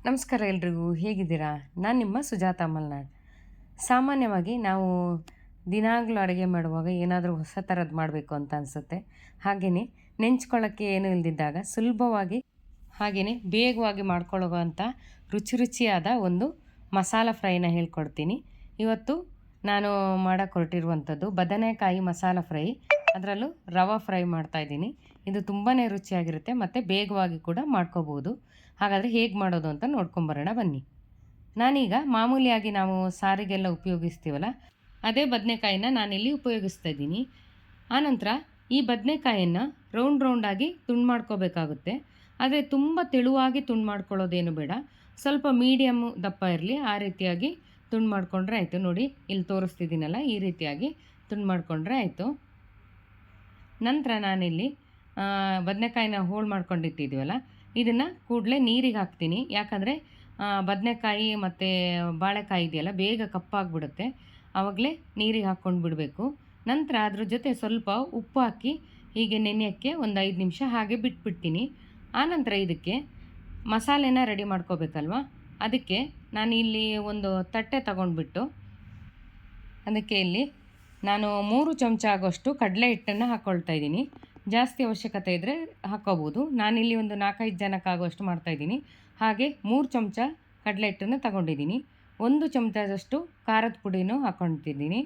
ನಮಸ್ಕಾರ ಎಲ್ರಿಗೂ, ಹೇಗಿದ್ದೀರಾ? ನಾನು ನಿಮ್ಮ ಸುಜಾತ ಮಲ್ನಾಡ್. ಸಾಮಾನ್ಯವಾಗಿ ನಾವು ದಿನಾಗಲೂ ಅಡುಗೆ ಮಾಡುವಾಗ ಏನಾದರೂ ಹೊಸ ಥರದ್ದು ಮಾಡಬೇಕು ಅಂತ ಅನಿಸುತ್ತೆ. ಹಾಗೆಯೇ ನೆಂಚ್ಕೊಳ್ಳೋಕ್ಕೆ ಏನೂ ಇಲ್ಲದಿದ್ದಾಗ ಸುಲಭವಾಗಿ ಹಾಗೆಯೇ ಬೇಗವಾಗಿ ಮಾಡ್ಕೊಳ್ಳೋವಂಥ ರುಚಿಯಾದ ಒಂದು ಮಸಾಲ ಫ್ರೈನ ಹೇಳ್ಕೊಡ್ತೀನಿ. ಇವತ್ತು ನಾನು ಮಾಡೋಕ್ಕೆ ಹೊರಟಿರುವಂಥದ್ದು ಬದನೆಕಾಯಿ ಮಸಾಲ ಫ್ರೈ, ಅದರಲ್ಲೂ ರವೆ ಫ್ರೈ ಮಾಡ್ತಾಯಿದ್ದೀನಿ. ಇದು ತುಂಬಾ ರುಚಿಯಾಗಿರುತ್ತೆ ಮತ್ತು ಬೇಗವಾಗಿ ಕೂಡ ಮಾಡ್ಕೋಬೋದು. ಹಾಗಾದರೆ ಹೇಗೆ ಮಾಡೋದು ಅಂತ ನೋಡ್ಕೊಂಬರೋಣ ಬನ್ನಿ. ನಾನೀಗ ಮಾಮೂಲಿಯಾಗಿ ನಾವು ಸಾರಿಗೆಲ್ಲ ಉಪಯೋಗಿಸ್ತೀವಲ್ಲ, ಅದೇ ಬದನೆಕಾಯಿನ ನಾನಿಲ್ಲಿ ಉಪಯೋಗಿಸ್ತಾ ಇದ್ದೀನಿ. ಆನಂತರ ಈ ಬದನೆಕಾಯನ್ನು ರೌಂಡಾಗಿ ತುಂಡು ಮಾಡ್ಕೋಬೇಕಾಗುತ್ತೆ. ಆದರೆ ತುಂಬ ತೆಳುವಾಗಿ ತುಂಡು ಮಾಡ್ಕೊಳ್ಳೋದೇನು ಬೇಡ, ಸ್ವಲ್ಪ ಮೀಡಿಯಮ್ಮು ದಪ್ಪ ಇರಲಿ, ಆ ರೀತಿಯಾಗಿ ತುಂಡು ಮಾಡಿಕೊಂಡ್ರೆ ಆಯಿತು. ನೋಡಿ, ಇಲ್ಲಿ ತೋರಿಸ್ತಿದ್ದೀನಲ್ಲ, ಈ ರೀತಿಯಾಗಿ ತುಂಡು ಮಾಡಿಕೊಂಡ್ರೆ ಆಯಿತು. ನಂತರ ನಾನಿಲ್ಲಿ ಬದನೆಕಾಯಿನ ಹೋಳು ಮಾಡ್ಕೊಂಡಿಟ್ಟಿದ್ದೀವಲ್ಲ, ಇದನ್ನು ಕೂಡಲೇ ನೀರಿಗೆ ಹಾಕ್ತೀನಿ. ಯಾಕಂದರೆ ಬದನೆಕಾಯಿ ಮತ್ತು ಬಾಳೆಕಾಯಿ ಇದೆಯಲ್ಲ, ಬೇಗ ಕಪ್ಪಾಗಿಬಿಡುತ್ತೆ. ಆವಾಗಲೇ ನೀರಿಗೆ ಹಾಕ್ಕೊಂಡು ಬಿಡಬೇಕು. ನಂತರ ಅದ್ರ ಜೊತೆ ಸ್ವಲ್ಪ ಉಪ್ಪು ಹಾಕಿ ಹೀಗೆ ನೆನೆಯೋಕ್ಕೆ ಒಂದು 5 ನಿಮಿಷ ಹಾಗೆ ಬಿಟ್ಬಿಡ್ತೀನಿ. ಆನಂತರ ಇದಕ್ಕೆ ಮಸಾಲೆನ ರೆಡಿ ಮಾಡ್ಕೋಬೇಕಲ್ವ, ಅದಕ್ಕೆ ನಾನು ಇಲ್ಲಿ ಒಂದು ತಟ್ಟೆ ತಗೊಂಡ್ಬಿಟ್ಟು ಅದಕ್ಕೆ ಇಲ್ಲಿ ನಾನು 3 ಚಮಚ ಆಗೋಷ್ಟು ಕಡಲೆ ಹಿಟ್ಟನ್ನು ಹಾಕ್ಕೊಳ್ತಾ ಇದ್ದೀನಿ. ಜಾಸ್ತಿ ಅವಶ್ಯಕತೆ ಇದ್ದರೆ ಹಾಕ್ಕೋಬೋದು. ನಾನಿಲ್ಲಿ ಒಂದು 4-5 ಜನಕ್ಕಾಗುವಷ್ಟು ಮಾಡ್ತಾಯಿದ್ದೀನಿ. ಹಾಗೆ 3 ಚಮಚ ಕಡಲೆ ಹಿಟ್ಟನ್ನು ತಗೊಂಡಿದ್ದೀನಿ. 1 ಚಮಚದಷ್ಟು ಖಾರದ ಪುಡಿನೂ ಹಾಕ್ಕೊಳ್ತಿದ್ದೀನಿ.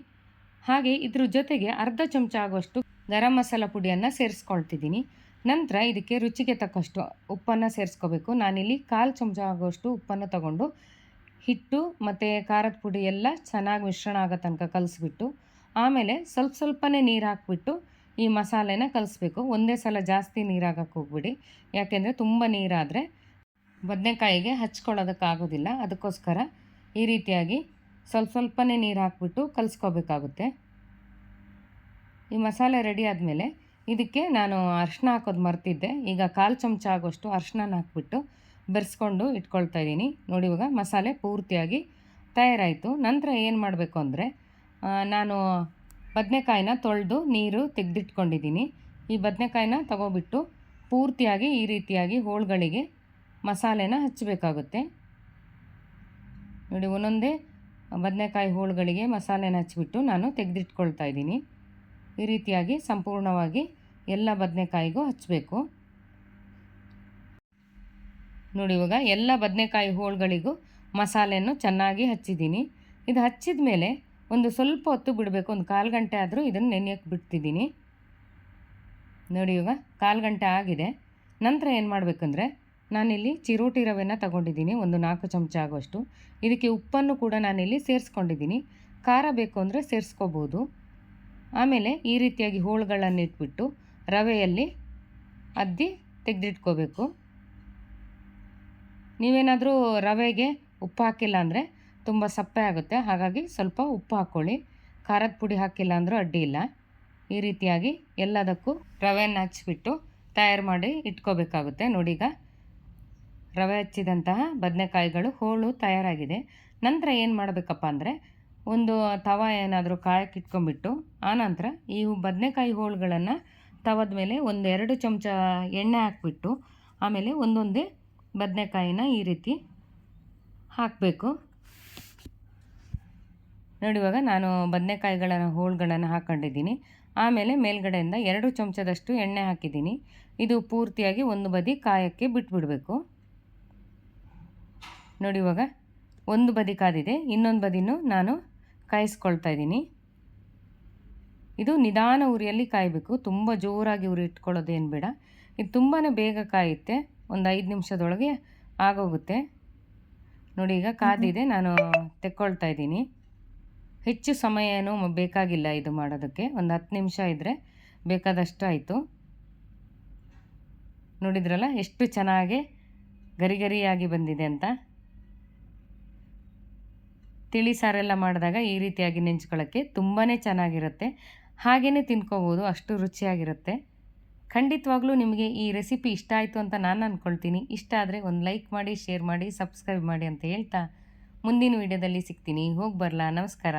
ಹಾಗೆ ಇದ್ರ ಜೊತೆಗೆ ಅರ್ಧ ಚಮಚ ಆಗುವಷ್ಟು ಗರಂ ಮಸಾಲ ಪುಡಿಯನ್ನು ಸೇರಿಸ್ಕೊಳ್ತಿದ್ದೀನಿ. ನಂತರ ಇದಕ್ಕೆ ರುಚಿಗೆ ತಕ್ಕಷ್ಟು ಉಪ್ಪನ್ನು ಸೇರಿಸ್ಕೋಬೇಕು. ನಾನಿಲ್ಲಿ 1/4 ಚಮಚ ಆಗುವಷ್ಟು ಉಪ್ಪನ್ನು ತಗೊಂಡು ಹಿಟ್ಟು ಮತ್ತು ಖಾರದ ಪುಡಿ ಎಲ್ಲ ಚೆನ್ನಾಗಿ ಮಿಶ್ರಣ ಆಗೋ ತನಕ ಕಲಿಸ್ಬಿಟ್ಟು ಆಮೇಲೆ ಸ್ವಲ್ಪನೇ ನೀರು ಹಾಕ್ಬಿಟ್ಟು ಈ ಮಸಾಲೆನ ಕಲಿಸ್ಬೇಕು. ಒಂದೇ ಸಲ ಜಾಸ್ತಿ ನೀರು ಹಾಕಕ್ಕೆ ಹೋಗ್ಬಿಡಿ, ಯಾಕೆಂದರೆ ತುಂಬ ನೀರಾದರೆ ಬದನೆಕಾಯಿಗೆ ಹಚ್ಕೊಳ್ಳೋದಕ್ಕಾಗೋದಿಲ್ಲ. ಅದಕ್ಕೋಸ್ಕರ ಈ ರೀತಿಯಾಗಿ ಸ್ವಲ್ಪನೇ ನೀರು ಹಾಕ್ಬಿಟ್ಟು ಕಲಿಸ್ಕೋಬೇಕಾಗುತ್ತೆ. ಈ ಮಸಾಲೆ ರೆಡಿ ಆದಮೇಲೆ ಇದಕ್ಕೆ ನಾನು ಅರಿಶಿನ ಹಾಕೋದು ಮರ್ತಿದ್ದೆ. ಈಗ 1/4 ಚಮಚ ಆಗೋಷ್ಟು ಅರಿಶಿನ ಹಾಕ್ಬಿಟ್ಟು ಬೆರೆಸ್ಕೊಂಡು ಇಟ್ಕೊಳ್ತಾ ಇದ್ದೀನಿ. ನೋಡಿ, ಇವಾಗ ಮಸಾಲೆ ಪೂರ್ತಿಯಾಗಿ ತಯಾರಾಯಿತು. ನಂತರ ಏನು ಮಾಡಬೇಕು ಅಂದರೆ, ನಾನು ಬದನೆಕಾಯಿನ ತೊಳೆದು ನೀರು ತೆಗೆದಿಟ್ಕೊಂಡಿದ್ದೀನಿ. ಈ ಬದನೆಕಾಯಿನ ತಗೊಬಿಟ್ಟು ಪೂರ್ತಿಯಾಗಿ ಈ ರೀತಿಯಾಗಿ ಹೋಳುಗಳಿಗೆ ಮಸಾಲೆನ ಹಚ್ಚಬೇಕಾಗುತ್ತೆ. ನೋಡಿ, ಒಂದೊಂದೇ ಬದನೆಕಾಯಿ ಹೋಳುಗಳಿಗೆ ಮಸಾಲೆನ ಹಚ್ಚಿಬಿಟ್ಟು ನಾನು ತೆಗೆದಿಟ್ಕೊಳ್ತಾ ಇದ್ದೀನಿ. ಈ ರೀತಿಯಾಗಿ ಸಂಪೂರ್ಣವಾಗಿ ಎಲ್ಲ ಬದನೆಕಾಯಿಗೂ ಹಚ್ಚಬೇಕು. ನೋಡಿ, ಇವಾಗ ಎಲ್ಲ ಬದನೆಕಾಯಿ ಹೋಳುಗಳಿಗೂ ಮಸಾಲೆಯನ್ನು ಚೆನ್ನಾಗಿ ಹಚ್ಚಿದ್ದೀನಿ. ಇದು ಹಚ್ಚಿದ ಮೇಲೆ ಒಂದು ಸ್ವಲ್ಪ ಹೊತ್ತು ಬಿಡಬೇಕು. ಒಂದು 1/4 ಗಂಟೆ ಆದರೂ ಇದನ್ನು ನೆನೆಯೋಕ್ಕೆ ಬಿಡ್ತಿದ್ದೀನಿ. ನೋಡಿ, ಇವಾಗ 1/4 ಗಂಟೆ ಆಗಿದೆ. ನಂತರ ಏನು ಮಾಡಬೇಕಂದ್ರೆ, ನಾನಿಲ್ಲಿ ಚಿರೋಟಿ ರವೆನ ತಗೊಂಡಿದ್ದೀನಿ, ಒಂದು 4 ಚಮಚ ಆಗುವಷ್ಟು. ಇದಕ್ಕೆ ಉಪ್ಪನ್ನು ಕೂಡ ನಾನಿಲ್ಲಿ ಸೇರಿಸ್ಕೊಂಡಿದ್ದೀನಿ. ಖಾರ ಬೇಕು ಅಂದರೆ ಸೇರಿಸ್ಕೋಬೋದು. ಆಮೇಲೆ ಈ ರೀತಿಯಾಗಿ ಹೋಳುಗಳನ್ನು ಇಟ್ಬಿಟ್ಟು ರವೆಯಲ್ಲಿ ಅದ್ದಿ ತೆಗೆದಿಟ್ಕೋಬೇಕು. ನೀವೇನಾದರೂ ರವೆಗೆ ಉಪ್ಪು ಹಾಕಿಲ್ಲ ಅಂದರೆ ತುಂಬ ಸಪ್ಪೆ ಆಗುತ್ತೆ, ಹಾಗಾಗಿ ಸ್ವಲ್ಪ ಉಪ್ಪು ಹಾಕ್ಕೊಳ್ಳಿ. ಖಾರದ ಪುಡಿ ಹಾಕಿಲ್ಲ ಅಂದರೂ ಅಡ್ಡಿ ಇಲ್ಲ. ಈ ರೀತಿಯಾಗಿ ಎಲ್ಲದಕ್ಕೂ ರವೆಯನ್ನು ಹಚ್ಚಿಬಿಟ್ಟು ತಯಾರು ಮಾಡಿ ಇಟ್ಕೋಬೇಕಾಗುತ್ತೆ. ನೋಡಿ, ಈಗ ರವೆ ಹಚ್ಚಿದಂತಹ ಬದನೆಕಾಯಿಗಳು ಹೋಳು ತಯಾರಾಗಿದೆ. ನಂತರ ಏನು ಮಾಡಬೇಕಪ್ಪ ಅಂದರೆ, ಒಂದು ತವ ಏನಾದರೂ ಕಾಯಕ್ಕೆ ಇಟ್ಕೊಂಡ್ಬಿಟ್ಟು ಆನಂತರ ಈ ಬದನೆಕಾಯಿ ಹೋಳುಗಳನ್ನು ತವದ ಮೇಲೆ 1-2 ಚಮಚ ಎಣ್ಣೆ ಹಾಕ್ಬಿಟ್ಟು ಆಮೇಲೆ ಒಂದೊಂದೇ ಬದನೆಕಾಯಿನ ಈ ರೀತಿ ಹಾಕಬೇಕು. ನೋಡಿ, ಇವಾಗ ನಾನು ಬದನೆಕಾಯಿಗಳ ಹೋಳುಗಳನ್ನು ಹಾಕ್ಕೊಂಡಿದ್ದೀನಿ. ಆಮೇಲೆ ಮೇಲ್ಗಡೆಯಿಂದ 2 ಚಮಚದಷ್ಟು ಎಣ್ಣೆ ಹಾಕಿದ್ದೀನಿ. ಇದು ಪೂರ್ತಿಯಾಗಿ ಒಂದು ಬದಿ ಕಾಯಕ್ಕೆ ಬಿಟ್ಬಿಡಬೇಕು. ನೋಡಿ, ಇವಾಗ ಒಂದು ಬದಿ ಕಾದಿದೆ, ಇನ್ನೊಂದು ಬದಿನೂ ನಾನು ಕಾಯಿಸ್ಕೊಳ್ತಾ ಇದ್ದೀನಿ. ಇದು ನಿಧಾನ ಉರಿಯಲ್ಲಿ ಕಾಯಬೇಕು, ತುಂಬ ಜೋರಾಗಿ ಉರಿ ಇಟ್ಕೊಳ್ಳೋದೇನು ಬೇಡ. ಇದು ತುಂಬಾ ಬೇಗ ಕಾಯುತ್ತೆ, ಒಂದು 5 ನಿಮಿಷದೊಳಗೆ ಆಗೋಗುತ್ತೆ. ನೋಡಿ, ಈಗ ಕಾದಿದೆ, ನಾನು ತೆಕ್ಕೊಳ್ತಾ ಇದ್ದೀನಿ. ಹೆಚ್ಚು ಸಮಯ ಏನೂ ಬೇಕಾಗಿಲ್ಲ ಇದು ಮಾಡೋದಕ್ಕೆ, ಒಂದು 10 ನಿಮಿಷ ಇದ್ದರೆ ಬೇಕಾದಷ್ಟು ಆಯಿತು. ನೋಡಿದ್ರಲ್ಲ ಎಷ್ಟು ಚೆನ್ನಾಗಿ ಗರಿಯಾಗಿ ಬಂದಿದೆ ಅಂತ. ತಿಳಿ ಸಾರೆಲ್ಲ ಮಾಡಿದಾಗ ಈ ರೀತಿಯಾಗಿ ನೆಂಚ್ಕೊಳ್ಳೋಕ್ಕೆ ತುಂಬಾ ಚೆನ್ನಾಗಿರುತ್ತೆ. ಹಾಗೆಯೇ ತಿನ್ಕೋಬೋದು, ಅಷ್ಟು ರುಚಿಯಾಗಿರುತ್ತೆ. ಖಂಡಿತವಾಗ್ಲೂ ನಿಮಗೆ ಈ ರೆಸಿಪಿ ಇಷ್ಟ ಆಯಿತು ಅಂತ ನಾನು ಅಂದ್ಕೊಳ್ತೀನಿ. ಇಷ್ಟ ಆದರೆ ಒಂದು ಲೈಕ್ ಮಾಡಿ, ಶೇರ್ ಮಾಡಿ, ಸಬ್ಸ್ಕ್ರೈಬ್ ಮಾಡಿ ಅಂತ ಹೇಳ್ತಾ ಮುಂದಿನ ವಿಡಿಯೋದಲ್ಲಿ ಸಿಗ್ತೀನಿ. ಹೋಗಿ ಬರಲಾ? ನಮಸ್ಕಾರ.